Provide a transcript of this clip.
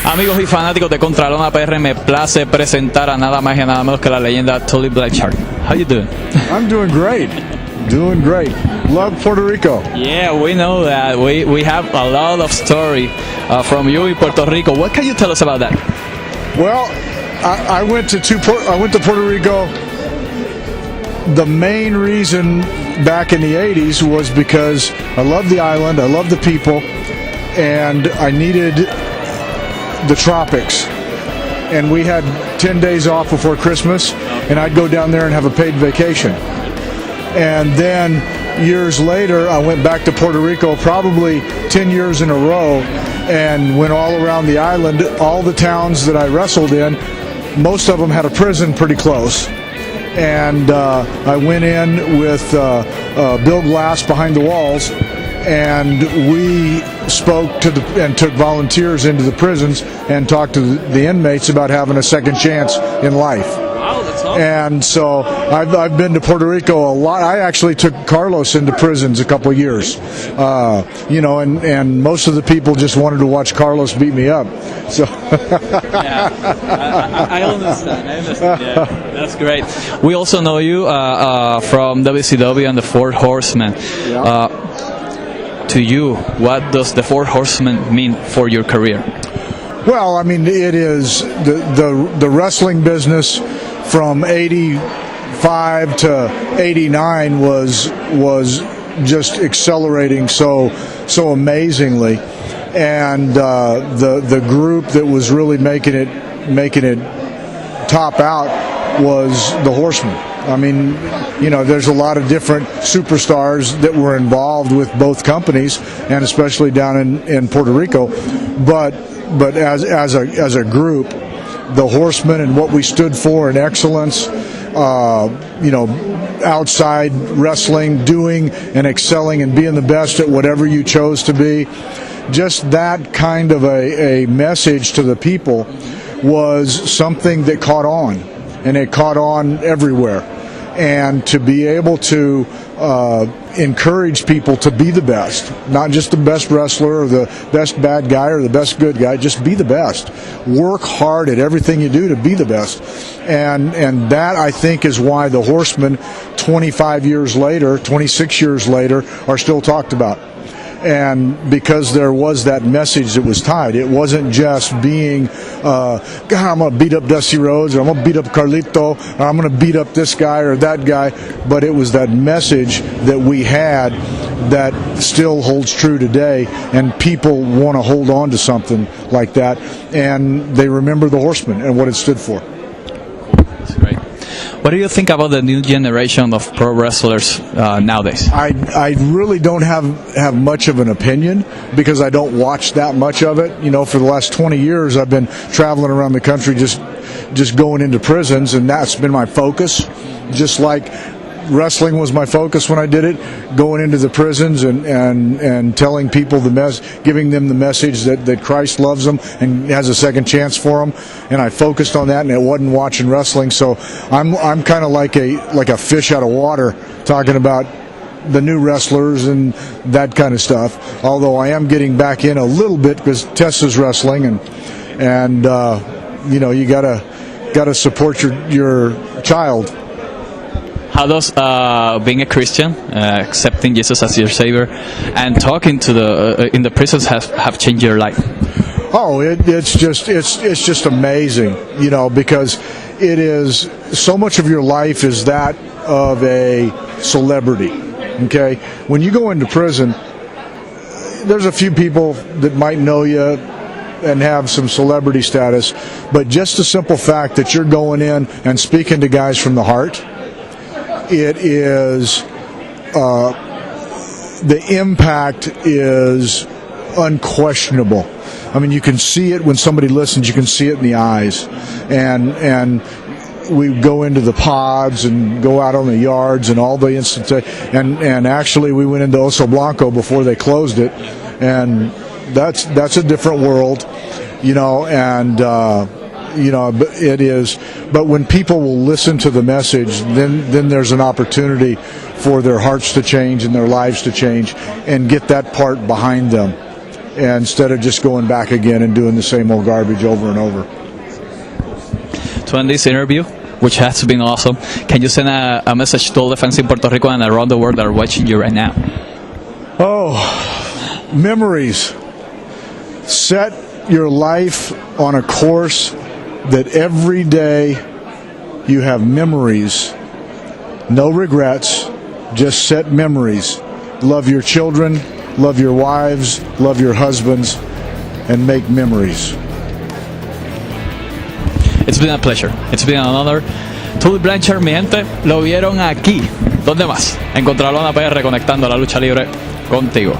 Amigos y fanáticos de Contralona PR, me place presentar a nada más y nada menos que la leyenda Tully Blanchard. How you doing? I'm doing great. Doing great. Love Puerto Rico. Yeah, we know that. We have a lot of story from you in Puerto Rico. What can you tell us about that? Well, I went to Puerto Rico. The main reason back in the 80s was because I love the island, I love the people, and I needed the tropics. And we had 10 days off before Christmas, and I'd go down there and have a paid vacation. And then years later, I went back to Puerto Rico, probably 10 years in a row, and went all around the island. All the towns that I wrestled in, most of them had a prison pretty close. And I went in with Bill Glass behind the walls, and we spoke to and took volunteers into the prisons and talked to the inmates about having a second chance in life. Wow, that's awesome. And so I've been to Puerto Rico a lot. I actually took Carlos into prisons a couple of years, and most of the people just wanted to watch Carlos beat me up. So yeah, I understand. Yeah, that's great. We also know you from WCW and the Four Horsemen. Yeah. To you, what does the Four Horsemen mean for your career? Well, I mean, it is the wrestling business from 85 to 89 was just accelerating so amazingly, and the group that was really making it top out was the Horsemen. I mean, there's a lot of different superstars that were involved with both companies, and especially down in Puerto Rico. But as a group, the Horsemen and what we stood for in excellence, outside wrestling, doing and excelling and being the best at whatever you chose to be, just that kind of a message to the people was something that caught on, and it caught on everywhere. And to be able to encourage people to be the best, not just the best wrestler or the best bad guy or the best good guy, just be the best. Work hard at everything you do to be the best. And that, I think, is why the Horsemen 25 years later, 26 years later, are still talked about. And because there was that message that was tied. It wasn't just being, God, I'm going to beat up Dusty Rhodes, or I'm going to beat up Carlito, or I'm going to beat up this guy or that guy, but it was that message that we had that still holds true today, and people want to hold on to something like that, and they remember the Horsemen and what it stood for. That's great. What do you think about the new generation of pro wrestlers nowadays? I really don't have much of an opinion because I don't watch that much of it. For the last 20 years, I've been traveling around the country just going into prisons, and that's been my focus. Just like wrestling was my focus when I did it, going into the prisons and telling people giving them the message that Christ loves them and has a second chance for them, and I focused on that, and it wasn't watching wrestling. So I'm kind of like a fish out of water talking about the new wrestlers and that kind of stuff. Although I am getting back in a little bit because Tessa's wrestling, and you gotta support your child. How does being a Christian, accepting Jesus as your Savior, and talking to in the prisons have changed your life? Oh, it's just amazing, because it is so much of your life is that of a celebrity. Okay, when you go into prison, there's a few people that might know you and have some celebrity status, but just the simple fact that you're going in and speaking to guys from the heart. It is the impact is unquestionable. I mean, you can see it when somebody listens. You can see it in the eyes, and we go into the pods and go out on the yards and all the instances. And actually, we went into Oso Blanco before they closed it, and that's a different world, and. But it is. But when people will listen to the message, then there's an opportunity for their hearts to change and their lives to change, and get that part behind them. instead of just going back again and doing the same old garbage over and over. To end this interview, which has been awesome, can you send a message to all the fans in Puerto Rico and around the world that are watching you right now? Oh, memories. Set your life on a course that every day you have memories. No regrets, just set memories. Love your children, love your wives, love your husbands, and make memories. It's been a pleasure. It's been an honor. Tully Blanchard, mi gente, lo vieron aquí. ¿Dónde más? En Contralona PR, conectando la lucha libre contigo.